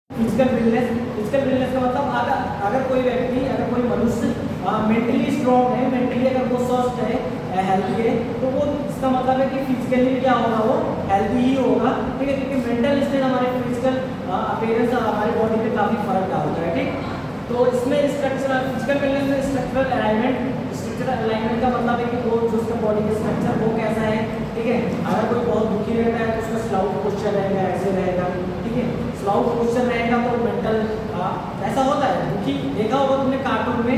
Physical wellness का मतलब अगर कोई व्यक्ति, अगर कोई मनुष्य मेंटली स्ट्रॉन्ग है, मेंटली अगर वो स्वस्थ है, हेल्दी है, तो वो इसका मतलब है कि फिजिकली क्या होगा, वो हेल्दी ही होगा, ठीक है। क्योंकि मेंटल स्टेट हमारे फिजिकल अपीयरेंस हमारी बॉडी पे काफ़ी फर्क डालता है, ठीक। तो इसमें स्ट्रक्चरल फिजिकल विलनेस में स्ट्रक्चरल अलाइनमेंट का मतलब है कि वो जो उसका बॉडी का स्ट्रक्चर वो कैसा है, ठीक है। अगर कोई बहुत दुखी रहता है तो उसका स्लाउट पोस्चर रहेगा, ऐसे रहेगा, ठीक है। स्लाउट पोस्चर रहेगा तो मेंटल ऐसा होता है। दुखी देखा होगा तुमने कार्टून में,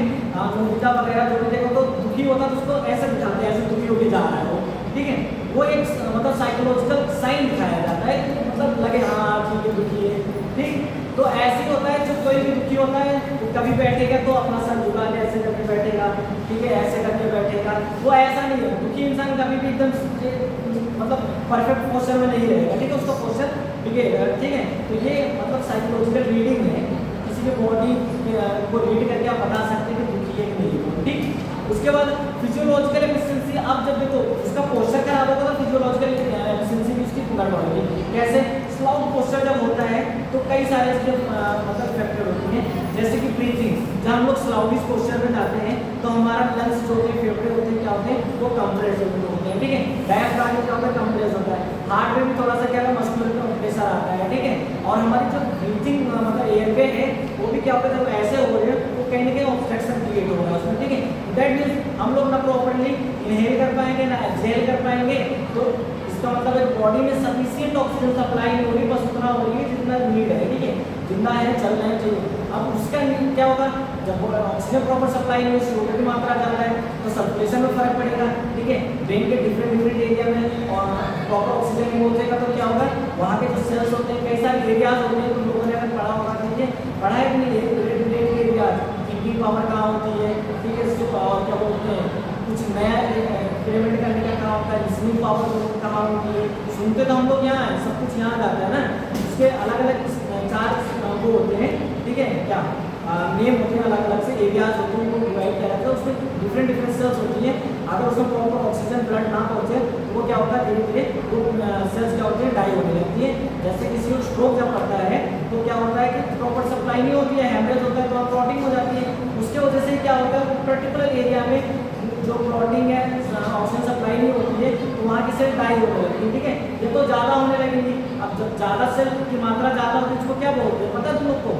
नोबिता वगैरह जो भी देखो, तो दुखी होता है तो उसको ऐसे दिखाते हैं, ऐसे दुखी होकर जा रहा है वो, ठीक है। वो एक मतलब साइकोलॉजिकल साइन दिखाया जाता है कि मतलब लगे हाँ ठीक है दुखी है, ठीक। तो ऐसे ही होता है, जब कोई भी दुखी होता है कभी बैठेगा तो अपना सर झुका के ऐसे करके बैठेगा, ठीक है, ऐसे करके बैठेगा। वो ऐसा नहीं है, दुखी इंसान कभी भी एकदम मतलब परफेक्ट पोस्चर में नहीं रहेगा, ठीक है, उसका पोस्चर बिगड़ेगा, ठीक है। तो ये मतलब साइकोलॉजिकल रीडिंग है, किसी के बॉडी को रीड करके आप बता सकते हैं कि दुखी है कि नहीं, ठीक। उसके बाद फिजियोलॉजिकल एफिशिएंसी, अब जब देखो इसका पोस्चर खराब होगा तो फिजियोलॉजिकल एफिशिएंसी भी इसकी गड़बड़ेगी। कैसे? स्लाउट पोस्चर जब होता है तो कई सारे इसके मतलब फैक्टर होते हैं, जैसे कि ब्रीथिंग। जब हम लोग स्लाउटिश पोस्चर में जाते हैं तो हमारा लंग्स जो होते हैं, फेफड़े होते हैं, क्या होते हैं, वो कंप्रेस होते हैं, ठीक है। डायफ्राम क्या होता है, कंप्रेस होता है। हार्ट में भी थोड़ा सा क्या है, मस्कुलर प्रेशर आता है, ठीक है। और हमारी जो ब्रीथिंग मतलब एयरवे है वो भी क्या होता है, जब ऐसे हो रहे हैं तो कहीं ना कहीं ऑब्स्ट्रक्शन क्रिएट हो रहा है उसमें, ठीक है। दैट मीन्स हम लोग ना प्रॉपर्ली इनहेल कर पाएंगे ना एक्सहेल कर पाएंगे, तो इसका मतलब है बॉडी में सफिशिएंट ऑक्सीजन सप्लाई नहीं हो रही, बस उतना हो रही है जितना नीड है, ठीक है, जितना है चल रहा है, चाहिए। अब उसका क्या होगा, जब ऑक्सीजन प्रॉपर सप्लाई नहीं हो, CO2 की मात्रा ज़्यादा है तो सर्कुलेशन में फर्क पड़ेगा, ठीक है। ब्रेन के डिफरेंट एरिया में और प्रॉपर ऑक्सीजन नहीं पहुंचेगा तो क्या होगा, वहाँ के जो सेल्स होते हैं, कई सारे एरियाज होते हैं, तो लोगों ने अगर पढ़ा होगा, ठीक है, पढ़ा है कि नहीं, ब्रेन के एरियाज, थिंकिंग पावर कहाँ होती है, ठीक है, इसके पावर क्या बोलते हैं, कुछ नया एक्सपेरिमेंट करने का कहाँ होता है, लिसनिंग पावर कहाँ होती है। सुनते तो हम लोग यहाँ है, सब कुछ यहाँ जाता है ना, इसके अलग अलग चार वो होते हैं, ठीक है, क्या नेम होते हैं, अलग अलग से एरियाज होते हैं, वो डिवाइड किया जाता है, उसमें डिफरेंट सेल्स होती हैं। अगर उसमें प्रॉपर ऑक्सीजन ब्लड ना पहुँचे तो वो क्या होता है, धीरे धीरे वो सेल्स क्या होती है, डाई होने लगती है। जैसे किसी को स्ट्रोक जब पड़ता है तो क्या होता है कि प्रॉपर सप्लाई नहीं होती है, हेमरेज होता है, तो क्लॉटिंग हो जाती है। उसके वजह से क्या होता है, पर्टिकुलर एरिया में जो क्लॉटिंग है, ऑक्सीजन सप्लाई नहीं होती है, तो वहाँ की सेल डाई होने लगती है, ठीक है। ये तो ज़्यादा होने लगेंगी। अब जब ज़्यादा सेल की मात्रा ज़्यादा होती है, इसको क्या बोलते हैं पता है तुम लोग को?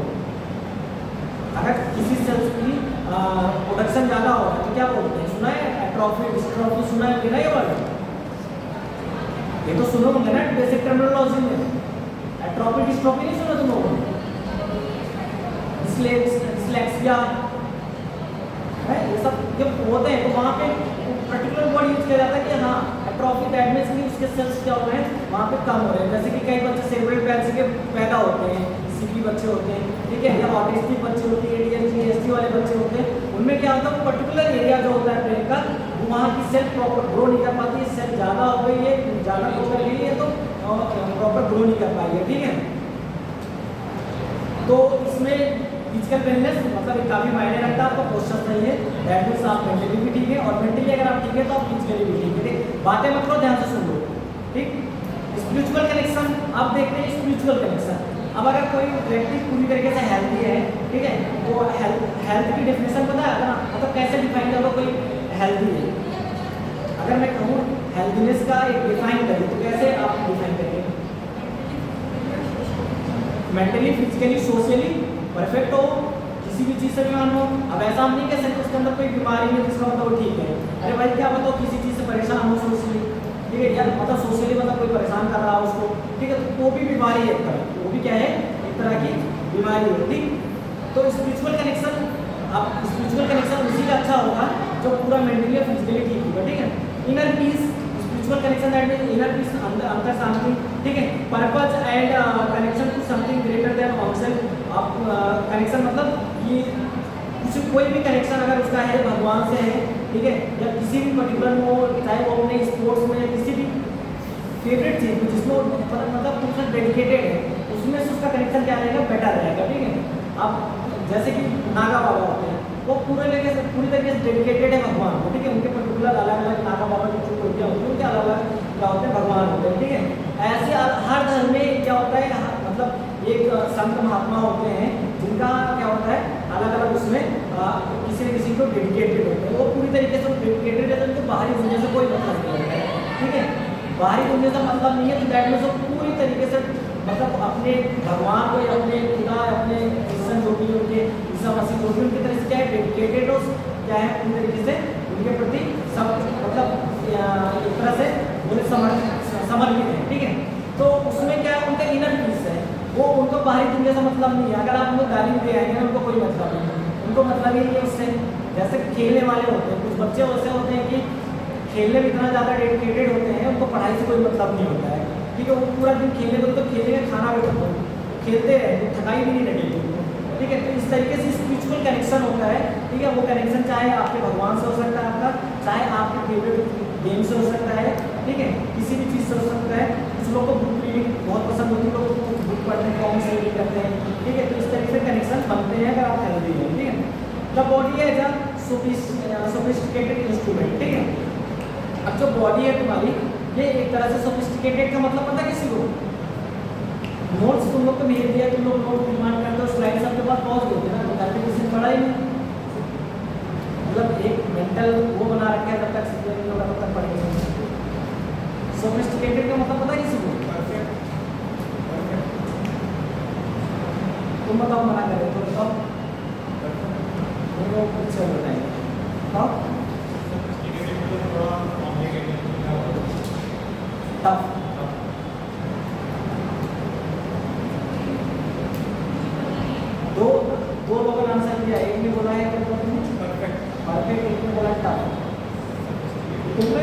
अगर किसी सेल्स की प्रोडक्शन ज़्यादा हो तो क्या बोलते हैं, सुना है? एट्रोफी, डिस्ट्रोफी, सुना है कि नहीं ये वर्ड? ये तो सुनो होंगे ना बेसिक टर्मिनोलॉजी में। एट्रोफी डिस्ट्रोफी नहीं सुना तुम लोगों ने? डिस्लेक्सिया है, ये सब जब होते हैं तो वहाँ पे पर्टिकुलर वर्ड यूज किया जाता है कि हाँ एट्रोफी, दैट मींस कि उसके सेल्स क्या हो रहे हैं, वहाँ पे कम हो रहे हैं। जैसे कि कई बच्चे सेरेब्रल पैल्सी के पैदा होते हैं, सीपी बच्चे होते हैं, ठीक है, या ऑटिस्टिक बच्चे होते हैं, ADHD ASD वाले बच्चे होते हैं, उनमें क्या होता है, पर्टिकुलर एरिया जो होता है ब्रेन का, वहाँ की सेल प्रॉपर ग्रो नहीं कर पाती है, सेल ज़्यादा हो गई है, ज़्यादा ग्रो कर गई है तो प्रॉपर ग्रो नहीं कर पाई है, ठीक है। तो इसमें फिजिकल वेलनेस मतलब काफ़ी मायने रखता है, आपका क्वेश्चन सही है, दैट मीन्स आप मेंटली भी ठीक है, और मेंटली अगर आप ठीक है तो आप फिजिकली भी ठीक है, ठीक। बातें मत करो, ध्यान से सुन लो, ठीक। स्पिरिचुअल कनेक्शन, अब देखते हैं स्पिरिचुअल कनेक्शन। अब अगर कोई व्यक्ति पूरी तरीके से हेल्दी है, ठीक है, तो हेल्थ की डेफिनेशन पता है ना, मतलब कैसे डिफाइन करो कोई हेल्दी है। अगर मैं कहूँ हेल्थीनेस का एक डिफाइन करें तो कैसे आप डिफाइन करेंगे? मेंटली, फिजिकली, सोशली परफेक्ट हो, किसी भी चीज़ से बीमार हो। अब ऐसा हम नहीं कह सकते उसके अंदर कोई बीमारी है जिसका मतलब वो ठीक है। अरे भाई क्या बताओ, किसी चीज़ से परेशान हो सोशली, ठीक है, या मतलब सोशली मतलब कोई परेशान कर रहा है उसको, ठीक है, तो वो भी बीमारी है एक तरह, वो भी क्या है, एक तरह की बीमारी है, ठीक। तो स्पिरिचुअल कनेक्शन, अब स्पिरिचुअल कनेक्शन उसी का अच्छा होगा जो पूरा मेंटली और फिजिकली ठीक होगा, ठीक है। Inner peace, spiritual connection that means inner peace, अंतर शांति, ठीक है। Purpose and connection to something greater than oneself. आप कनेक्शन मतलब कि कुछ कोई भी कनेक्शन अगर उसका है भगवान से है, ठीक है, या किसी भी पर्टिकुलर में हो, चाहे वो अपने स्पोर्ट्स में किसी भी फेवरेट चीज़ में जिसमें मतलब उसमें डेडिकेटेड है, उसमें से उसका कनेक्शन क्या रहेगा, बेटर रहेगा, ठीक है। अब जैसे कि नागा बाबा होते हैं, वो पूरी तरीके से डेडिकेटेड है भगवान को, ठीक है, उनके पर्टिकुलर अलग अलग नागा बाबा की जो कोटियाँ होती हैं उनके अलग अलग क्या होते हैं, भगवान होते हैं, ठीक है। ऐसे हर धर्म में क्या होता है, मतलब एक संत महात्मा होते हैं जिनका क्या होता है अलग अलग उसमें किसी न किसी को डेडिकेटेड होते हैं, वो पूरी तरीके से डेडिकेटेड है, तो बाहरी दुनिया से कोई मतलब नहीं होता है, ठीक है। बाहरी दुनिया से मतलब नहीं है तो दैट मीन्स वो पूरी तरीके से मतलब अपने भगवान को या अपने खुदा अपने क्रिश्चन जो भी उनके ईसा मसीह जो भी उनकी तरह से क्या है डेडिकेटेड हो, क्या है पूरी तरीके से उनके प्रति सब मतलब एक तरह से बोले समर्पित है, ठीक है। तो उसमें क्या है उनका इनर पीस है, वो उनको बाहरी दुनिया से मतलब नहीं है। अगर आप उनको गाली दे आएंगे ना उनको कोई मतलब नहीं है, उनको मतलब ही नहीं है उससे। जैसे खेलने वाले होते हैं, कुछ बच्चे ऐसे होते हैं कि खेलने में इतना ज़्यादा डेडिकेटेड होते हैं उनको पढ़ाई से कोई मतलब नहीं होता है, ठीक है। वो पूरा दिन खेलने को तो खेलेंगे, खाना भी खत्म, खेलते रहे, थकाई भी नहीं लगेगी उनको, ठीक है। तो इस तरीके से स्पिरिचुअल कनेक्शन होता है, ठीक है। वो कनेक्शन चाहे आपके भगवान से हो सकता है आपका, चाहे आपके फेवरेट गेम से हो सकता है, ठीक है, किसी भी चीज़ से हो सकता है। कुछ लोग को बुक रीडिंग बहुत पसंद होती है, लोग बुक पढ़ने कॉम से रीड करते हैं, ठीक है। तो इस तरीके से कनेक्शन बनते हैं अगर आप हेल्दी हैं, ठीक है। द बॉडी है सोफिस्टिकेटेड इंस्ट्रूमेंट, ठीक है। अब जो बॉडी है तुम्हारी ये एक तरह से सोफिस्टिकेटेड का मतलब पता है किसी को, नोट्स तुम लोग को भेज दिया, तुम लोग नोट डिमांड करते हो, स्लाइड सबके पास पहुंच गए ना, तो करके किसी ने पढ़ा ही नहीं, मतलब एक मेंटल वो बना रखा है, जब तक सीखने नहीं होगा तब तक पढ़ेंगे। सोफिस्टिकेटेड का मतलब पता है किसी को, तुम बताओ मना करे तो बताओ, कुछ बताएंगे बताओ। टफ, दो लोगों ने आंसर दिया, एक ने बोला है परफेक्ट, एक ने बोला टफ। तुमने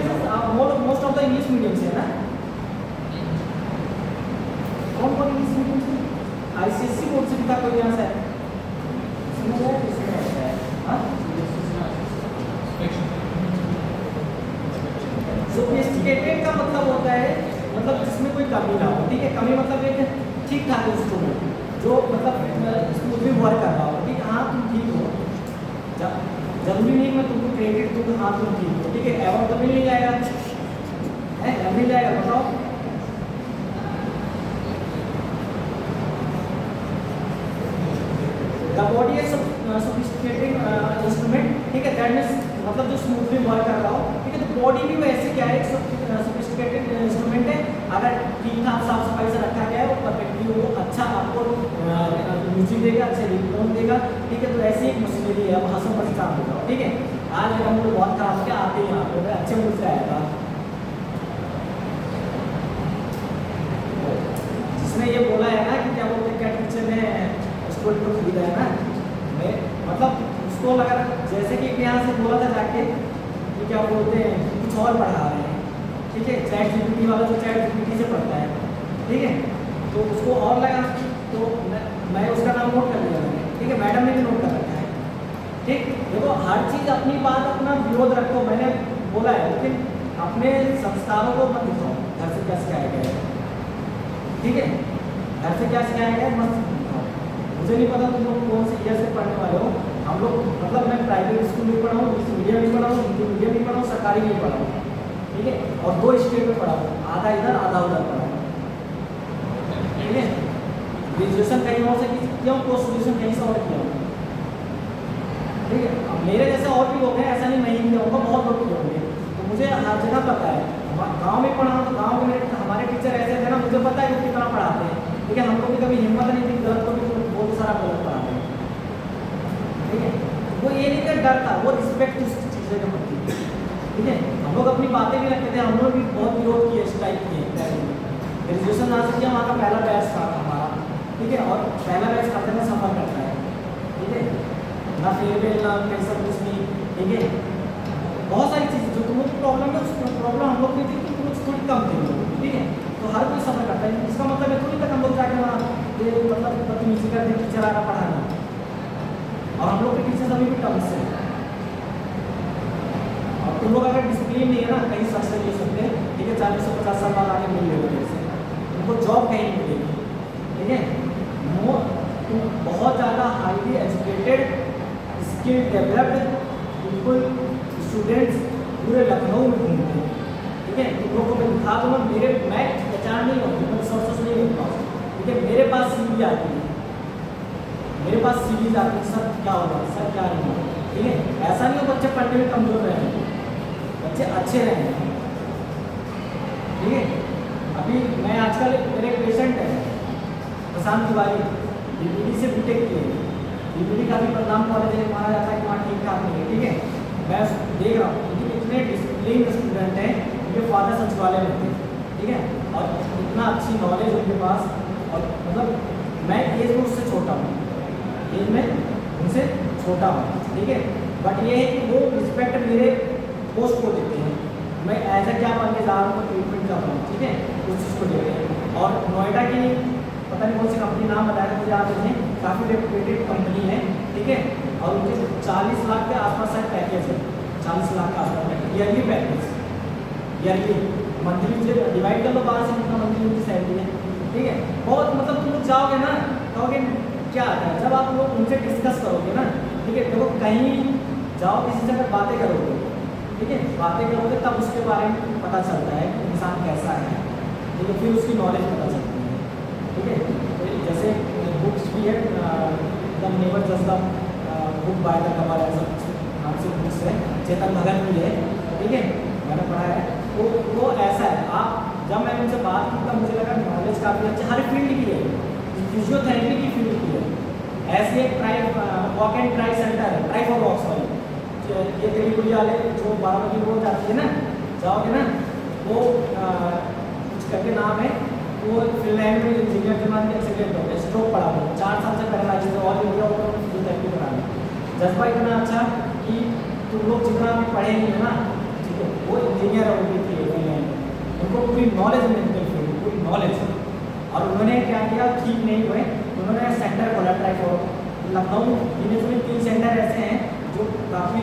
most of the English medium से है ना, कौन कौन इंग्लिश मीडियम से, आईसीएससी बोर्ड से भी था कोई यहाँ से, सोफिस्टिकेटेड का मतलब होता है मतलब जिसमें कोई कमी ना हो, ठीक है। कमी मतलब एक ठीक ठाक इंस्ट्रूमेंट जो मतलब स्मूथली वर्क कर रहा हो, ठीक है। हाँ तुम ठीक हो, जरूरी नहीं मैं तुमको क्रेडिट दूँ, हाँ तुम ठीक हो, ठीक है। अवार्ड तो मिल नहीं जाएगा, है मिल जाएगा, बताओ। The body is sophisticated instrument, ठीक है। दैट मीन्स मतलब जो स्मूथली वर्क कर रहा हो, ठीक है। तो बॉडी भी वैसे क्या है, सोफिस्टिकेटेड इंस्ट्रूमेंट है, अगर ठीक ठाक साफ सफाई से रखा गया है, वो परफेक्टली वो अच्छा आपको म्यूजिक देगा, अच्छे रिंगटोन देगा, ठीक है। तो ऐसी एक मशीनरी है, अब हंसो मत काम होगा, ठीक है। आज मेरा मूड बहुत खराब हो गया, आते ही यहाँ पे मैं अच्छे मूड से आया था। जिसने ये बोला है ना कि क्या बोलते हैं, क्या टीचर ने स्टूडेंट को खरीदा है ना, मैं मतलब उसको लगा जैसे कि यहाँ से बोला था जाके कि क्या बोलते हैं कुछ और पढ़ा रहे हैं, ठीक है। चैट जीपीटी वाला जो चैट जीपीटी से पढ़ता है, ठीक है। तो उसको और लगा तो मैं उसका नाम नोट कर लिया मैंने, ठीक है। मैडम ने भी नोट कर रखा है, ठीक। देखो हर चीज़ अपनी बात अपना विरोध रखो, मैंने बोला है, लेकिन अपने संस्कारों को मत दिखाओ, घर से क्या सिखाया गया है, ठीक है। घर से क्या सिखाया गया है मत दिखाओ। मुझे नहीं पता तुम लोग कौन से ईयर से पढ़ने वाले हो, हम लोग मतलब मैं प्राइवेट स्कूल में पढ़ा हूँ, इंग्लिश मीडियम में पढ़ा हूँ, हिंदी मीडियम में पढ़ा हूँ, सरकारी में पढ़ा हूँ, ठीक है। और 2 स्टेट में पढ़ा हूँ, आधा इधर आधा उधर पढ़ा हूँ, ठीक है। ग्रेजुएशन कहीं और से किया हूँ, पोस्ट ग्रेजुएशन कहीं से और किया हूँ, ठीक है। अब मेरे जैसे और भी लोग हैं, ऐसा नहीं मैं ही किया होगा, बहुत लोग किए होंगे, तो मुझे हर जगह पता है। गाँव में पढ़ा हूँ तो गाँव में हमारे टीचर ऐसे थे ना, मुझे पता है वो कितना पढ़ाते हैं, ठीक है। हमको भी कभी हिम्मत नहीं थी गलत को भी बहुत सारा गलत पढ़ाते हैं, ठीक है। वो ये नहीं कि डर था, वो रिस्पेक्ट उस चीज़ें का प्रति, ठीक है। हम लोग अपनी बातें भी रखते थे, हम लोग भी बहुत विरोध किए, स्ट्राइक किए। ग्रेजुएशन ना से किया, वहाँ का पहला बैच था हमारा, ठीक है। और पहला बैच खाते में सफ़र करता है, ठीक है। ना फेयरवेल ना कैसा कुछ नहीं, ठीक है। बहुत सारी चीज़ें जो तुम लोग की प्रॉब्लम है, उस प्रॉब्लम हम लोग की थी, तो कुछ थोड़ी कम थी, ठीक है। तो हर कोई सफ़र करता है, इसका मतलब है थोड़ी तक हम लोग जाके वहाँ ये मतलब बदतमीजी करते टीचर आ रहा पढ़ाना, और हम लोग के टीचर्स अभी भी टर्म्स से। और तुम लोग अगर डिसिप्लिन नहीं है ना, कहीं सक्सेस ले सकते हैं, ठीक है। 40-50 साल बाद आगे मिल लेगा जैसे उनको जॉब कहीं नहीं मिलेगी, ठीक है। तुम बहुत ज़्यादा highly educated skill developed people students पूरे लखनऊ में घूमते हैं, ठीक है। तुम लोगों को मैं दिखा दूँगा, मैं पहचान नहीं होती, मैं सोर्सेस नहीं होता, ठीक ठीक है। मेरे पास सीवी आती है, मेरे पास सीवी आती है, सर क्या होगा, सर क्या नहीं होगा, ठीक है। ऐसा नहीं हो बच्चे पढ़ने में कमजोर रहेंगे, बच्चे अच्छे रहेंगे, ठीक है। अभी मैं आजकल मेरे पेशेंट है प्रशांत तिवारी, बीपीडी से बीटेक किए, बीपीडी का भी परिणाम कॉलेज है, माना जाता है कि वहाँ ठीक ठाक नहीं है, ठीक है। मैं देख रहा हूँ कि इतने डिसिप्लिन स्टूडेंट हैं, उनके फादर सचिवालय में थे, ठीक है, और इतना अच्छी नॉलेज उनके पास, और मतलब मैं एज में उससे छोटा हूँ, एज में उनसे छोटा हूँ, ठीक है। बट ये है कि वो रिस्पेक्ट मेरे पोस्ट को देते हैं, मैं ऐसा क्या बन के जा रहा हूँ, ट्रीटमेंट कर रहा हूँ, ठीक है, उस चीज़ को देते हैं। और नोएडा की पता नहीं कौन सी कंपनी नाम बताया मुझे याद नहीं है, काफ़ी रेपुटेड कंपनी है, ठीक है, और उनके 40 लाख के आसपास शायद पैकेज है, 40 लाख का आसपास ईयरली पैकेज, ईयरली, मंथली से डिवाइड कर लो 12 से, कितना मंथली उनकी सैलरी है, ठीक है। बहुत मतलब तुम लोग जाओगे ना, कहोगे क्या आता है, जब आप लोग उनसे डिस्कस करोगे ना, ठीक है, देखो कहीं जाओ किसी से अगर बातें करोगे, ठीक है, बातें करोगे तब उसके बारे में पता चलता है कि इंसान कैसा है, ठीक है, फिर उसकी नॉलेज पता चलती है, ठीक है। तो जैसे बुक्स भी है, the never just the book by the cover, ऐसा नाम से बुक्स है, चेतन भगत भी है, ठीक है, मैंने पढ़ा है। तो वो ऐसा है, आप जब मैंने उनसे बात की तब मुझे लगा नॉलेज काफ़ी अच्छा, हर फील्ड की है, फिजियोथेरेपी की फील्ड की है, ऐसे एक वॉक एंड ट्राई सेंटर है, ट्राई फॉर वॉक्स वाली, ये तेलीगुड़ी वाले जो बाराबंकी रोड जाती है ना, जाओगे ना, वो कुछ करके नाम है, वो फिनलैंड में इंजीनियर के मान के एक्सीडेंट हो गया, स्ट्रोक पड़ा हुआ, 4 साल से पैरालाइज है, ऑल इंडिया और फिजियोथेरेपी कराना, जज्बा इतना अच्छा कि तुम लोग जितना भी पढ़े नहीं है ना, ठीक है, वो इंजीनियर है, उनकी थी फिनलैंड, उनको पूरी नॉलेज मिलती है, पूरी नॉलेज, और उन्होंने क्या किया, ठीक नहीं हुए, उन्होंने सेंटर खोला ट्राई फॉर, लखनऊ में 3 सेंटर ऐसे हैं जो काफ़ी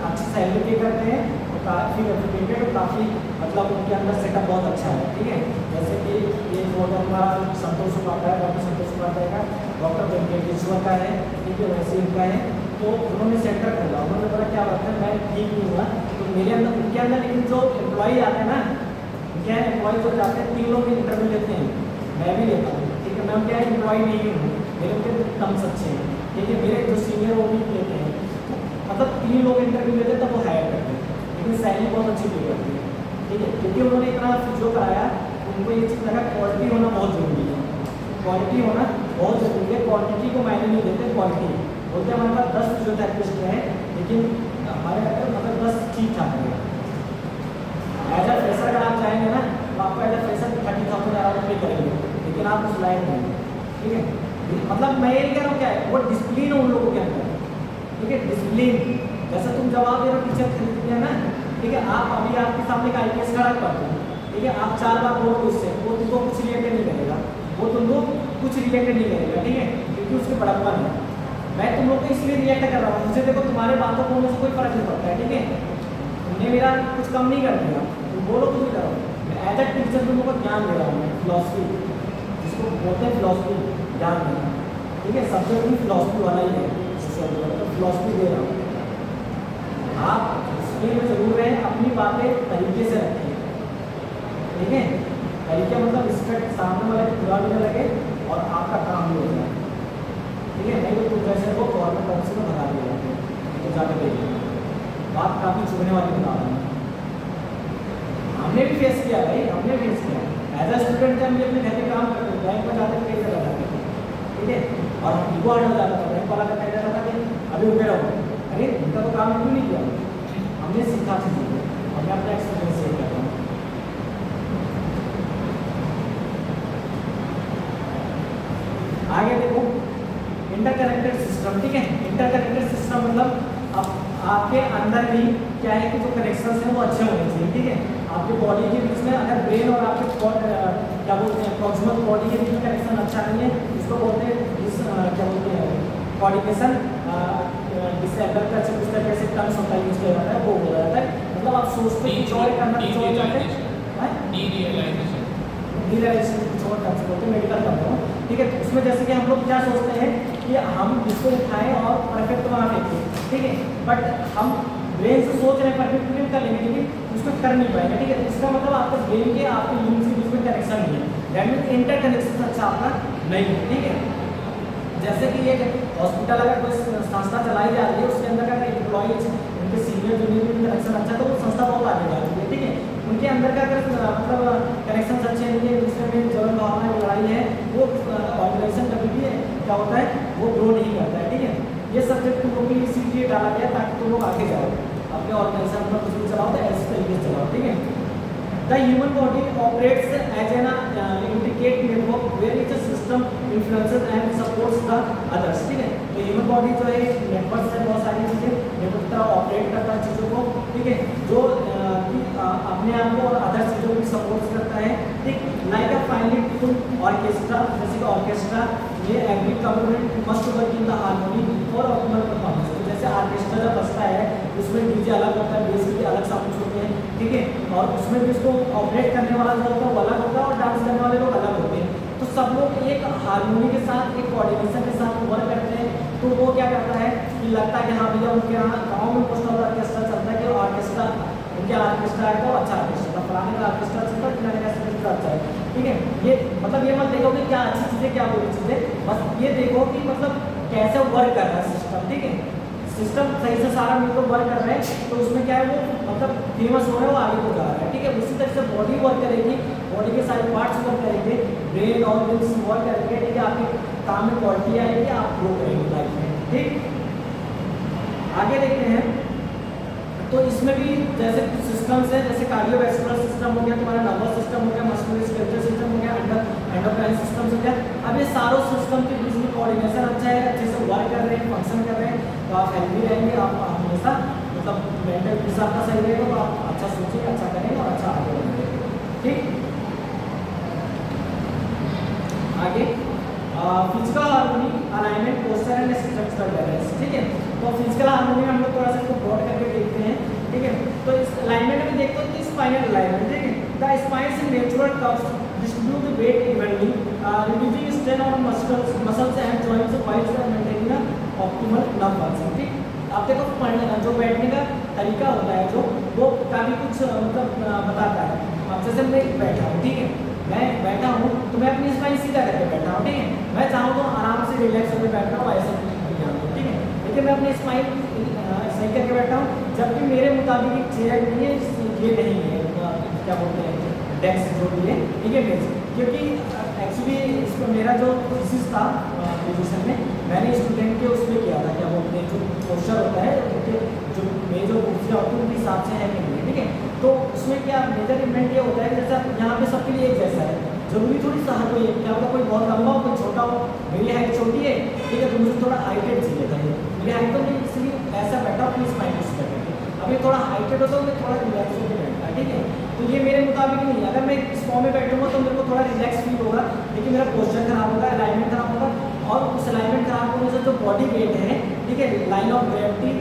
अच्छी सैलरी पे करते हैं, और काफ़ी रेपुटेड और काफ़ी मतलब उनके अंदर सेटअप बहुत अच्छा है, ठीक है। जैसे कि ये फोटो हमारा संतोष उपाध्याय है, डॉक्टर संतोष उपाध्याय का, डॉक्टर वेंकटेश्वर का है, ठीक है, वैसे इनका है। तो उन्होंने सेंटर खोला, उन्होंने बोला क्या बात है, मैं ठीक नहीं हुआ, तो मेरे अंदर उनके अंदर, लेकिन जो एम्प्लॉई आते हैं ना, क्या एम्प्लॉय जो जाते हैं 3 लोग इंटरव्यू लेते हैं, मैं भी लेता हूँ, ठीक है, मैं क्या एम्प्लॉय नहीं हूँ, मेरे उनके टर्म्स अच्छे हैं, ठीक है, मेरे जो सीनियर वो भी लेते हैं, मतलब 3 लोग इंटरव्यू लेते हैं तब वो हायर करते हैं, लेकिन सैलरी बहुत अच्छी पे करती है, ठीक है, क्योंकि उन्होंने इतना फिजियो कराया, उनको ये चीज़ लगा क्वालिटी होना बहुत ज़रूरी है, क्वालिटी होना बहुत ज़रूरी है, क्वालिटी को मायने नहीं देते, क्वालिटी बोलते हैं हमारे पास 10 फिजियोथेरेपिस्ट हैं, लेकिन हमारे मतलब 10 ठीक ठाक है। एज अ फ्रेशर अगर आप चाहेंगे ना, तो आपको एज अ फ्रेशर 30,000 अराउंड पे करेंगे, लेकिन आप उस लायक नहीं, ठीक है। मतलब मैं ये कह रहा हूँ क्या है, वो डिसिप्लिन है उन लोगों के अंदर, ठीक है, डिसिप्लिन। जैसे तुम जवाब दे रहे हो टीचर खरीदते हैं ना, ठीक है, आप अभी आपके सामने का IPS खड़ा करते हो, ठीक है, आप 4 बार बोलो उससे, वो तुमको कुछ रिलेटेड नहीं करेगा, वो तुमको कुछ रिलेटेड नहीं करेगा, ठीक है, क्योंकि उसके बड़प्पन है। मैं तुम लोग को इसलिए रिएक्ट कर रहा हूँ, मुझे देखो तुम्हारे बातों को होने से कोई फर्क नहीं पड़ता है, ठीक है, तुमने मेरा कुछ कम नहीं कर दिया, तुम बोलो कुछ भी करो, मैं एज अ टीचर तुम लोग को ज्ञान दे रहा हूँ, मैं फिलॉसफी जिसको बोलते हैं फिलॉसफी, ज्ञान देना, ठीक है, सब्जेक्ट भी फिलॉसफी वाला ही है, तो फिलॉसफी दे रहा हूँ। आप इसमें जरूर रहें, अपनी बातें तरीके से रखें, ठीक है, तरीके मतलब रिस्पेक्ट, सामने वाले को बुरा भी न लगे और आपका काम भी हो जाए, ठीक है, नहीं तो कुछ जैसे वो गवर्नमेंट ऑफिस में भगा दिया जाते हैं, तो जाकर देखिए, बात काफ़ी चुभने वाली बता रहा हूँ, हमने भी फेस किया भाई, हमने फेस किया एज अ स्टूडेंट, जब हम अपने घर के काम करते थे, बैंक में जाते थे, कैसे जाते थे, ठीक है, और हम ईगो हट हो जाता था, बैंक वाला का कह जाता था कि अभी रुके रहो, अरे उनका तो काम क्यों नहीं किया, हमने सीखा चीज़ें, और मैं अपना एक्सपीरियंस शेयर करता हूँ। आगे देखो, इंटरकनेक्टेड सिस्टम, ठीक है, इंटरकनेक्टेड सिस्टम मतलब अब आपके अंदर भी क्या है कि जो कनेक्शंस हैं वो अच्छे होने चाहिए, ठीक है, आपके बॉडी के बीच में अगर ब्रेन और आपके क्या बोलते हैं प्रॉक्सिमल बॉडी के बीच में कनेक्शन अच्छा नहीं है, इसको बोलते हैं क्या बोलते हैं कोऑर्डिनेशन डिसेबल का कुछ तरीके से टर्म्स होता है, यूज किया जाता है, वो हो जाता है, मतलब आप सोचते हैं इंजॉय करना छोड़ जाते हैं, डीरियलाइजेशन कुछ और टर्म्स बोलते हैं, मेडिकल टर्म हो, ठीक है, उसमें जैसे कि हम लोग क्या सोचते हैं कि हम इसको उठाएं और परफेक्ट बना देंगे, ठीक है, बट हम ब्रेन से सोच रहे हैं परफेक्ट कर लेंगे, लेकिन उसको कर नहीं पाएंगे, ठीक है, इसका मतलब आपके ब्रेन के आपके लिम्स के बीच में कनेक्शन नहीं है, दैट मीन्स इंटर कनेक्शन अच्छा आपका नहीं है, ठीक है। जैसे कि एक हॉस्पिटल अगर कोई संस्था चलाई जा रही है, उसके अंदर अगर एम्प्लॉइज उनके सीनियर जूनियर में कनेक्शन अच्छा है तो वो संस्था बहुत आगे जा रही है, ठीक है। उनके अंदर का अगर मतलब कनेक्शन अच्छे नहीं है, दूसरे में जलन भावना लड़ाई है, वो ऑर्गेनाइजेशन कभी भी क्या होता है वो ग्रो नहीं करता है, ठीक है। ये सब्जेक्ट तुम लोग के लिए इसीलिए डाला गया ताकि तुम लोग आगे जाओ, अपने ऑर्गेनाइजेशन में कुछ भी चलाओ तो ऐसे तरीके से चलाओ, ठीक है। The human body operates as an intricate network where each system influences and supports the others, ठीक है। तो ह्यूमन बॉडी जो है नेटवर्क से बहुत सारी चीज़ें नेटवर्क की तरह ऑपरेट करता है चीज़ों को, ठीक है, जो अपने आप को और अदर चीज़ों को सपोर्ट करता है, ठीक। लाइक अ फाइनली ट्यून्ड ऑर्केस्ट्रा, जैसे कि ऑर्केस्ट्रा ये every component must work in the harmony for optimal performance. तो जैसे ऑर्केस्ट्रा जब बजता है उसमें डीजे अलग होता है, बेस के अलग साउंड्स होते हैं, ठीक है, और उसमें भी उसको ऑपरेट करने वाला जो होता है वो अलग होता है और डांस करने वाले लोग अलग होते हैं। तो सब लोग एक हार्मोनी के साथ, एक कोऑर्डिनेशन के साथ वर्क करते हैं। तो वो क्या करता है कि लगता है कि हाँ भैया उनके यहाँ गाँव में मोस्ट ऑफ ऑर्केस्ट्रा चलता है कि ऑर्केस्ट्रा उनके ऑर्केस्ट्रा है तो अच्छा ऑर्केस्ट्रा, फलाने का ऑर्केस्ट्रा चलता है, फिलाने का ऑर्केस्ट्रा अच्छा है, ठीक है। ये मतलब ये मत देखो कि क्या अच्छी चीज़ें क्या बुरी चीज़ें, बस ये देखो कि मतलब कैसे वर्क कर रहा है सिस्टम, ठीक है। सिस्टम सही से सारा मिलकर वर्क कर रहे हैं तो उसमें क्या है वो मतलब फेमस हो रहा है, वो आगे को जा रहा है, ठीक है। उसी तरह से बॉडी वर्क करेगी, बॉडी के सारे पार्ट्स वर्क करेंगे, ब्रेन और लिम्स वर्क करेंगे, ठीक है। आपके काम में क्वालिटी आएगी, आप ग्रो करेंगे लाइफ में, ठीक। आगे देखते हैं तो इसमें भी जैसे कुछ सिस्टम्स हैं, जैसे कार्डियोवैस्कुलर सिस्टम हो गया, तुम्हारा नर्वस सिस्टम हो गया, मस्कुलोस्केलेटल सिस्टम हो गया, एंडोक्राइन सिस्टम हो गया। अब ये सारों सिस्टम के बीच में कोऑर्डिनेशन अच्छा है, अच्छे से वर्क कर रहे हैं, फंक्शन कर रहे हैं, तो आप हेल्दी रहेंगे, आप हमेशा मतलब मेंटल पीस आपका सही रहेगा, तो आप अच्छा सोचेंगे, अच्छा करेंगे और अच्छा आगे बढ़ेंगे, ठीक। आगे physical harmony, alignment, posture and structural balance, ठीक है। तो फिजिकल हार्मोनी में हम लोग थोड़ा सा इसको ब्रॉड करके देखते हैं, ठीक है। तो इस अलाइनमेंट में देखते हो कि स्पाइनल अलाइनमेंट, ठीक है। The spines in natural curves distribute the weight evenly, reducing strain on muscles and joints while maintaining optimal nerve function, ठीक। आप देखो जो बैठने का तरीका होता है जो वो काफ़ी कुछ मतलब बताता है। अब जैसे मैं बैठा हूँ, ठीक है, मैं बैठा हूँ तो मैं अपनी स्पाइन सीधा करके बैठा हूँ, ठीक है। मैं चाहूँ तो आराम से रिलैक्स होकर बैठा हूँ ऐसे, ठीक है, लेकिन मैं अपनी स्पाइन सही करके बैठा हूँ। जबकि मेरे मुताबिक एक चेयर नहीं है, ये नहीं है क्या बोलते हैं डेस्क जो भी है, ठीक है बेंच, क्योंकि एक्चुअली इसमें मेरा जो थीसिस था पोजीशन में मैंने स्टूडेंट के उसमें किया था, क्या बोलते हैं जो पोस्चर होता है उनके जो मेरे जो कुर्सियाँ होती है उनके हिसाब से है कि नहीं है, ठीक है। तो उसमें क्या मेजरमेंट ये होता है कि जैसा यहाँ पे सबके लिए एक जैसा है, जरूरी थोड़ी सा हर कोई क्या होता, कोई बहुत लंबा हो कोई छोटा हो, मेरी हाइट छोटी है, ठीक है, तो मुझे थोड़ा हाइटेड चाहिए था, मेरी हाइट तो मैं इसलिए ऐसा बैठा प्लीज माइंड उस करके, अभी थोड़ा हाइटेड होता है मैं थोड़ा रिलैक्स होकर बैठा, ठीक है। तो ये मेरे मुताबिक नहीं है, अगर मैं इस फॉर्म में बैठूंगा तो मेरे को थोड़ा रिलैक्स फील होगा, लेकिन मेरा पोस्चर खराब होगा, अलाइनमेंट खराब होगा, और उस अलाइनमेंट खराब होने से जो बॉडी वेट है, ठीक है, line of gravity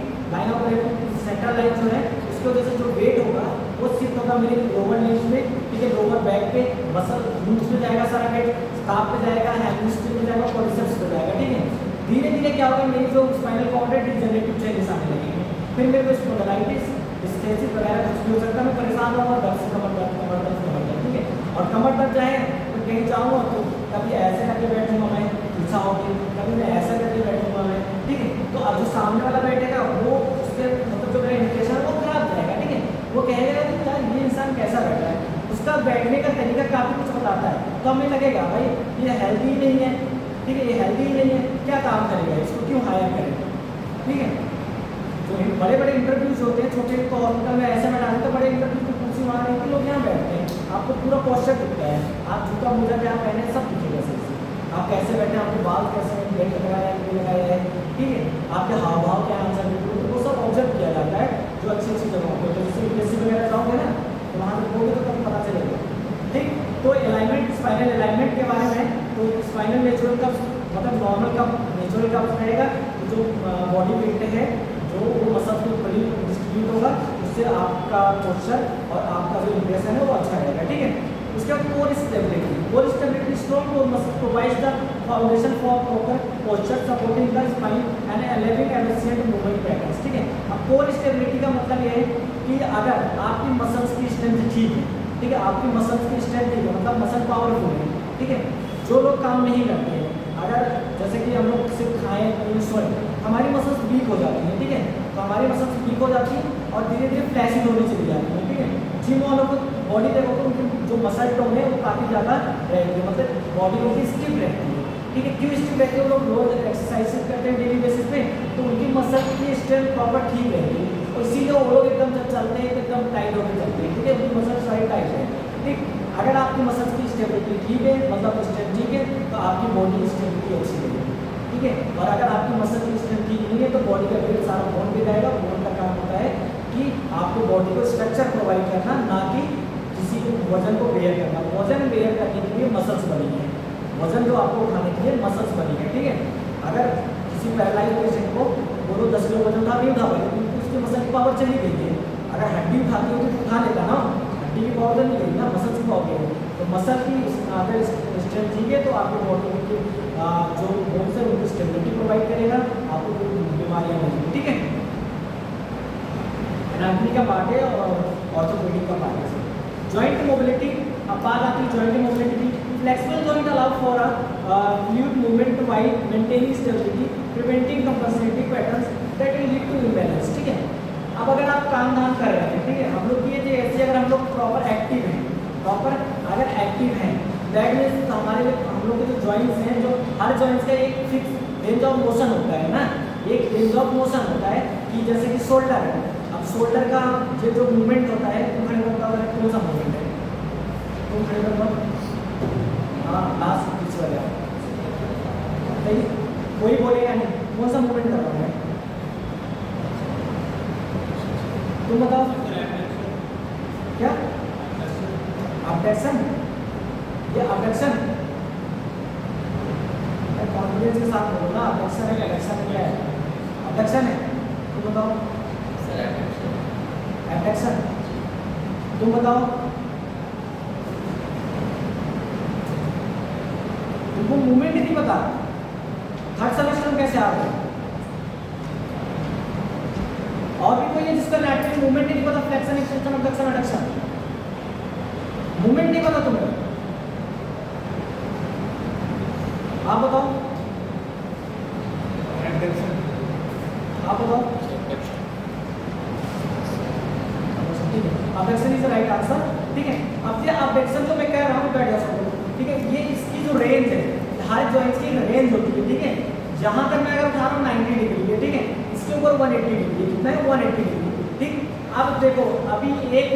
central line जो है उसकी वजह से जो वेट होगा वो शिफ्ट होगा मेरे लोअर लिम्स में, ठीक है, लोअर बैक पे, मसल ग्लूट्स पे जाएगा सारा वेट, स्काफ पे जाएगा, हैमस्ट्रिंग पे जाएगा, क्वाड्रिसेप्स पे जाएगा, ठीक है। धीरे धीरे क्या होगा मेरी जो स्पाइनल कॉर्ड है डिजेनरेटिव चेंजेस आने लगेंगे, फिर मेरे को स्पॉन्डिलाइटिस डिस्टेंसिस वगैरह कुछ भी हो सकता है, मैं परेशान रहूँगा, दर्द से कमर दर्द, ठीक है। और कमर दर्द चाहे तो कहीं जाऊँगा तो कभी ऐसे करके बैठूंगा मैं, इच्छा होगी, कभी मैं ऐसा करके बैठूंगा मैं, ठीक है। तो अब जो सामने वाला बैठेगा वो उसके मतलब जो मेरा इंप्रेशन है वो खराब जाएगा, ठीक है। वो कहेगा कि यार ये इंसान कैसा बैठा है, उसका बैठने का तरीका काफ़ी कुछ बताता है, तो हमें लगेगा भाई ये हेल्दी नहीं है, ठीक है, ये हेल्दी नहीं है, क्या काम करेगा, इसको क्यों हायर करेगा, ठीक है। जो बड़े बड़े इंटरव्यूज होते हैं छोटे तो हॉस्पिटल में ऐसे में डालते हैं, बड़े इंटरव्यू की कुर्सी वहाँ नहीं कि लोग यहाँ बैठते हैं, आपको पूरा पोस्चर दिखता है, आप जूता मोजा क्या पहने सब दिखेगा सही से, आप कैसे बैठे, आपके बाल कैसे बेल्ट लगाया है नहीं लगाया है, ठीक है, आपके हाव भाव क्या आंसर बिल्कुल, तो वो सब ऑब्जर्व किया जाता है जो अच्छी अच्छी जगहों पर, तो जैसे यूपीएससी वगैरह जाओगे ना तो वहाँ से बोलोगे तो तब पता चलेगा, ठीक। तो अलाइनमेंट, स्पाइनल अलाइनमेंट के बारे में, तो स्पाइनल नेचुरल कप्स मतलब नॉर्मल कप नेचुरल कप्स रहेगा, जो बॉडी वेट है जो वो मसल के ऊपर ही डिस्ट्रीब्यूट होगा, उससे आपका पोस्चर और आपका जो इंप्रेशन है वो अच्छा रहेगा, ठीक है। उसके बाद core stability strong core muscle provides the foundation for proper posture supporting the spine and allowing efficient movement patterns, ठीक है। अब कोर स्टेबिलिटी का मतलब ये है कि अगर आपकी मसल्स की स्ट्रेंथ ठीक है, ठीक है, आपकी मसल्स की स्ट्रेंथ ठीक है, मतलब मसल पावरफुल है, ठीक है, जो लोग काम नहीं करते हैं अगर जैसे कि हम लोग सिर्फ खाएँ कहीं सोएं, हमारी मसल्स वीक हो जाती हैं, ठीक है। तो हमारी मसल्स वीक हो जाती हैं और धीरे धीरे फ्लैसिड होनी चली जाती है, ठीक है। जिम वालों को बॉडी देखो तो उनकी जो मसल टोन है वो काफ़ी ज़्यादा रहती है, मतलब बॉडी उनकी स्टिफ रहती है, ठीक है। क्यों स्टिफ रहती है? वो लोग रोज एक्सरसाइज करते हैं डेली बेसिस पे, तो उनकी मसल की स्ट्रेंथ प्रॉपर ठीक रहती है, और इसीलिए वो लोग एकदम जब चलते हैं तो एकदम टाइट होकर चलते हैं, ठीक है। उनकी मसल सारी टाइट है, ठीक। अगर आपकी मसल्स की स्टेबिलिटी ठीक है, मतलब स्ट्रेंथ ठीक है, तो आपकी बॉडी की स्टेबिलिटी अच्छी रहेगी, ठीक है। और अगर आपकी मसल की स्ट्रेंथ ठीक नहीं है तो बॉडी का वेट सारा बोन पे जाएगा। बोन का काम होता है कि आपको बॉडी को स्ट्रक्चर प्रोवाइड करना, ना कि किसी को वजन को बेयर करना। वजन बेयर करने के लिए मसल्स बनी है, वजन जो आपको उठाने के लिए मसल्स बनी है, ठीक है। अगर किसी पैरालाइज पेशेंट को बोलो 10 किलो वजन उठा नहीं उठा पाएगा, क्योंकि उसकी मसल की पावर चली गई है। अगर हड्डी उठाती है तो उठा लेता ना, हड्डी की पावर तो नहीं गई ना, मसल्स की पावर है। तो मसल की अगर स्ट्रेंथ ठीक है तो आपकी बॉडी की जो बोन्स है उनकी स्टेबिलिटी प्रोवाइड करेगा, आपको कोई बीमारियाँ नहीं होंगी, ठीक है। एनाटॉमी का पार्ट है और ऑर्थोपेडिक का पार्ट है। जॉइंट मोबिलिटी, अब बात आती है जॉइंट मोबिलिटी की। Flexible joint allow for fluid movement while maintaining stability, preventing compensating patterns that will lead to imbalance, ठीक है। अब अगर आप काम धाम कर रहे हैं, ठीक है, हम लोग ये ऐसे अगर हम लोग प्रॉपर एक्टिव हैं, प्रॉपर अगर एक्टिव हैं, दैट मीन्स हमारे हम लोग के जो जॉइंट्स हैं, जो हर जॉइंट्स का एक फिक्स रेंज ऑफ मोशन होता है ना, एक रेंज ऑफ मोशन होता है कि जैसे कि शोल्डर है, अब शोल्डर का ये जो मूवमेंट होता है, तुम खड़े होता है कौन सा मूवमेंट है, तुम खड़े होता, हाँ लास्ट पीछे वाले नहीं, कोई बोलेगा नहीं कौन सा मूवमेंट कर रहा है, तुम बताओ क्या? अबडक्शन, ये अबडक्शन कॉन्फिडेंस के साथ बोलो ना, अबडक्शन है, एडक्शन क्या है? अबडक्शन है, तुम बताओ। एबडक्शन, तुम बताओ। तुमको मूवमेंट ही नहीं पता, थर्ड सेमेस्टर में कैसे आ गए? और भी कोई है जिसका एनाटॉमी मूवमेंट नहीं पता? Flexion, extension, abduction, adduction, movement नहीं पता तुम्हें? आप बताओ। आप बताओ। Abduction is the right answer, ठीक है। अब ये अबडक्शन जो मैं कह रहा हूँ बैठ जा सकते, ठीक है, ये इसकी जो रेंज है, हर जॉइंट्स की रेंज होती है, ठीक है। जहाँ तक मैं अगर उठा रहा हूँ 90 डिग्री है, ठीक है, इसके ऊपर 180 डिग्री, कितना है 180 डिग्री, ठीक। अब देखो अभी एक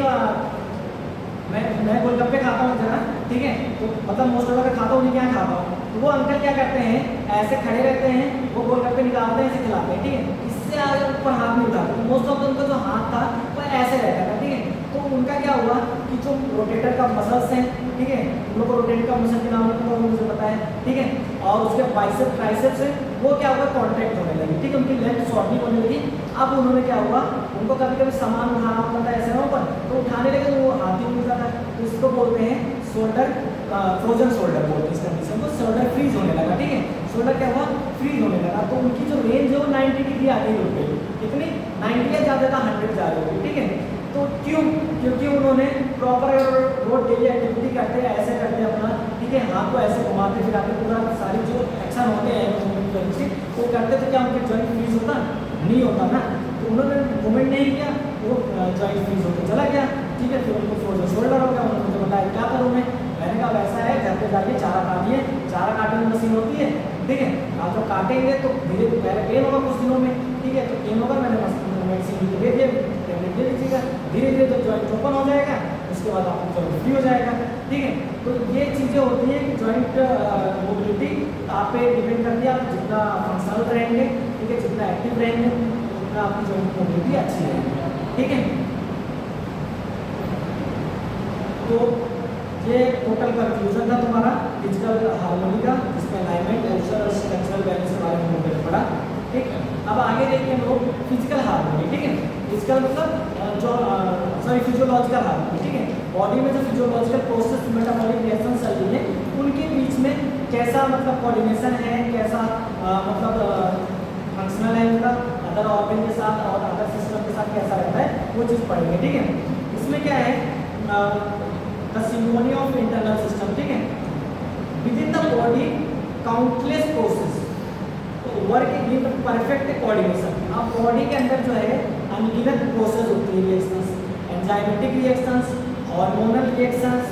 मैं गोलगप्पे खाता हूँ जरा, ठीक है, तो मतलब मोस्ट ऑफ अगर खाता हूँ नहीं क्या खाता हूँ, तो वो अंकल क्या करते हैं, ऐसे खड़े रहते हैं, वो गोलगप्पे निकालते हैं, ऐसे खिलाते हैं, ठीक है। इससे आगे ऊपर हाथ नहीं उठाते, तो मोस्ट ऑफ उनका जो हाथ था वो ऐसे रहता था, ठीक है। तो उनका क्या हुआ कि जो रोटेटर का मसल्स हैं, ठीक है, उन लोग को रोटेटर का मसल के नाम तो मुझे पता है, ठीक है, और उसके बाइसेप ट्राइसेप्स है वो क्या हुआ, कॉन्ट्रैक्ट होने लगी, ठीक है, उनकी लेंथ शॉर्ट नहीं होने लगी। अब उन्होंने क्या हुआ, उनको कभी कभी सामान उठाना होता था ऐसे ना ऊपर, तो उठाने लगे तो वो हाथ ही उठता था, तो इसको बोलते हैं शोल्डर, फ्रोजन शोल्डर बोलते हैं इस कंडीशन को, शोल्डर फ्रीज होने लगा, ठीक है। शोल्डर क्या हुआ, फ्रीज होने लगा, तो उनकी जो रेंज है वो 90 डिग्री आगे उठ गई, कितनी 90 या ज़्यादा था 100 जा रही होगी, ठीक है। तो क्यों? क्योंकि उन्होंने प्रॉपर रोड डेली एक्टिविटी करते हैं, ऐसे करते हैं अपना, ठीक है, हाथ को ऐसे घुमाते फिराते पूरा सारी जो एक्शन होते हैं वो करते, तो क्या उनके जॉइंट फ्रीज होता नहीं होता ना, तो उन्होंने मूवमेंट नहीं किया, वो जॉइंट फ्रीज होकर चला गया, ठीक है। फिर उनको फ्रोजन शोल्डर हो गया, उन्होंने मुझे बताया क्या करूँ मैंने कहा वैसा है, घर पे जाके चारा काटिए, चारा काटने की मशीन होती है, ठीक है, आप जब काटेंगे तो धीरे पहले पेन होगा कुछ दिनों में, ठीक है, तो पेन होगा, मैंने मेडिसिन दे दिए, टैबलेट दे दीजिएगा, धीरे धीरे जब जॉइंट ओपन हो जाएगा उसके बाद आपको जॉइंट फ्री हो जाएगा, ठीक है। तो ये चीज़ें होती हैं कि जॉइंट मोबिलिटी आप पे डिपेंड करती है, आप जितना फंक्शनल रहेंगे, ठीक है, जितना एक्टिव रहेंगे उतना आपकी जॉइंट मोबिलिटी अच्छी रहेगी, ठीक है। तो ये टोटल कंफ्यूजन था तुम्हारा फिजिकल हार्मोनी का, जिसमें अलाइनमेंट, पोस्चर और स्ट्रक्चरल बैलेंस के बारे में हमने पढ़ा, ठीक है। अब आगे देखते हैं लोग फिजिकल हार्मोनी, ठीक है। फिजिकल मतलब जो फिजियोलॉजिकल हार्मोनी, ठीक है, बॉडी में जो फिजियोलॉजिकल प्रोसेस मेटाबॉलिक रिएक्शन चल रही है उनके बीच में कैसा मतलब कोऑर्डिनेशन है, कैसा मतलब फंक्शनल है उनका अदर ऑर्गन के साथ और अदर सिस्टम के साथ कैसा रहता है, वो चीज़ पढ़ेंगे, ठीक है। इसमें क्या है, the symphony of internal system, ठीक है। With in the body countless process, तो वर्क इन परफेक्ट कोऑर्डिनेशन। अब बॉडी के अंदर जो है अनगिनत प्रोसेस होती है, reactions, enzymatic reactions, hormonal reactions,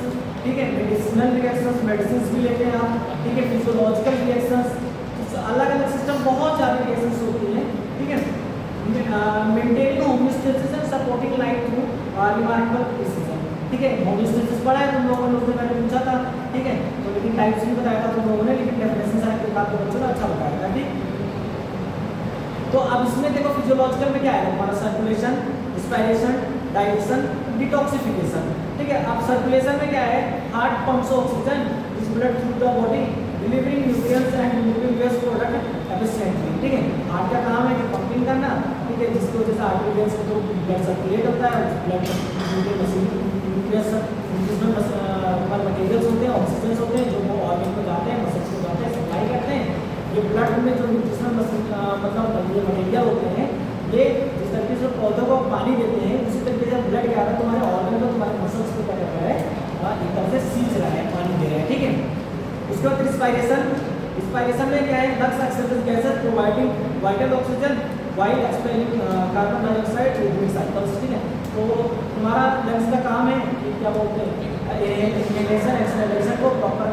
ठीक है, मेडिसिनल रिएक्शंस, मेडिसिन भी लेते हैं आप, ठीक है, फिजियोलॉजिकल रिएक्शंस, अलग अलग सिस्टम, बहुत ज़्यादा रिएक्शंस होती हैं, ठीक है। Maintaining homeostasis and supporting life through remarkable precision, ठीक है। होमियोस्टेसिस पढ़ा है तुम लोगों ने, उसमें मैंने पूछा था, ठीक है, तो लेकिन टाइप्स भी बताया था तुम लोगों ने, लेकिन डेफिनेशन सारे किताब के बच्चों ने अच्छा बताया था, ठीक। तो अब इसमें देखो फिजियोलॉजिकल में क्या है हमारा, सर्कुलेशन, रिस्पायरेशन, डाइजेशन, डिटॉक्सिफिकेशन, ठीक है। अब सर्कुलेशन में क्या है, heart pumps oxygen is blood through the body delivering nutrients and removing waste product efficiently, ठीक है। हार्ट का काम है कि पंपिंग करना, ठीक है, जिसकी वजह से आर्टरी वेन्स के थ्रू ब्लड सर्कुलेट होता है, ब्लड न्यूट्रिएंट्स हमारे मटेरियल्स होते हैं, ऑक्सीजन होते हैं, जो वो ऑर्गन को जाते हैं, मसल्स को जाते हैं, सप्लाई करते हैं। ये ब्लड में जो न्यूट्रिशनल मतलब ये मटेरियल होते हैं, ये जिस तरीके से पौधों को पानी देते हैं, उसी तरीके से ब्लड क्या है तुम्हारे ऑर्गन को, तुम्हारे मसल्स को क्या कर रहा है, एक तरह से सींच रहा है, पानी दे रहा है, ठीक है। उसके बाद रिस्पायरेशन, रिस्पायरेशन में क्या है, lungs acceptance gases providing vital oxygen while expelling carbon dioxide rhythmic cycles, ठीक है। तो तुम्हारा लंग्स का काम है कि क्या बोलते हैं, इनहेलेशन एक्सहेलेशन को प्रॉपर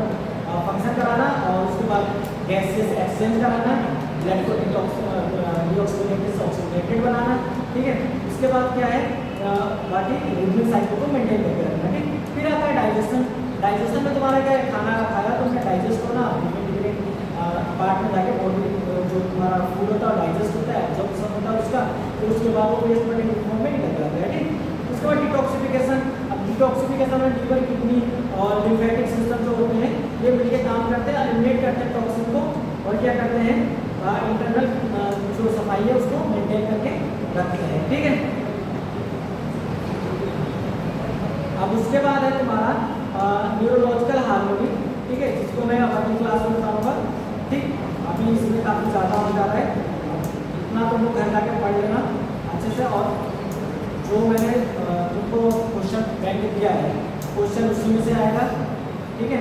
फंक्शन कराना, और उसके बाद गैसेस एक्सचेंज कराना, ब्लड को डीऑक्सीजनेटेड से ऑक्सीजनेटेड बनाना, ठीक है। उसके बाद क्या है, बाकी रिदमिक साइकिल को मेंटेन करके रखना, ठीक। फिर आता है डाइजेशन। डाइजेशन में तुम्हारा क्या है, खाना खाया तुमने, डाइजेस्ट होना, डिफरेंट पार्ट में जाके बॉडी जो तुम्हारा फूड होता है डाइजेस्ट होता है, एब्जॉर्प्शन होता है उसका, फिर उसके बाद वो वेस्ट प्रोडक्ट फॉर्म में निकल जाता है, ठीक। उसके बाद डिटॉक्सिफिकेशन। अब डिटॉक्सिफिकेशन में लीवर, किडनी और लिम्फेटिक सिस्टम जो होते हैं, ये मिलकर काम करते हैं, एलिमिनेट करते हैं टॉक्सिन को, और क्या करते हैं, इंटरनल जो सफाई है उसको मेंटेन करके रखते हैं, ठीक है। अब उसके बाद है तुम्हारा न्यूरोलॉजिकल हार्मोनी, ठीक है, जिसको मैं अगली क्लास में बताऊंगा, ठीक। अभी इसमें काफ़ी ज़्यादा हो जा रहा है, इतना तुमको घर जाके पढ़ लेना अच्छे से, और जो मैंने तुमको क्वेश्चन बैंक दिया है, क्वेश्चन उसी में से आएगा, ठीक है।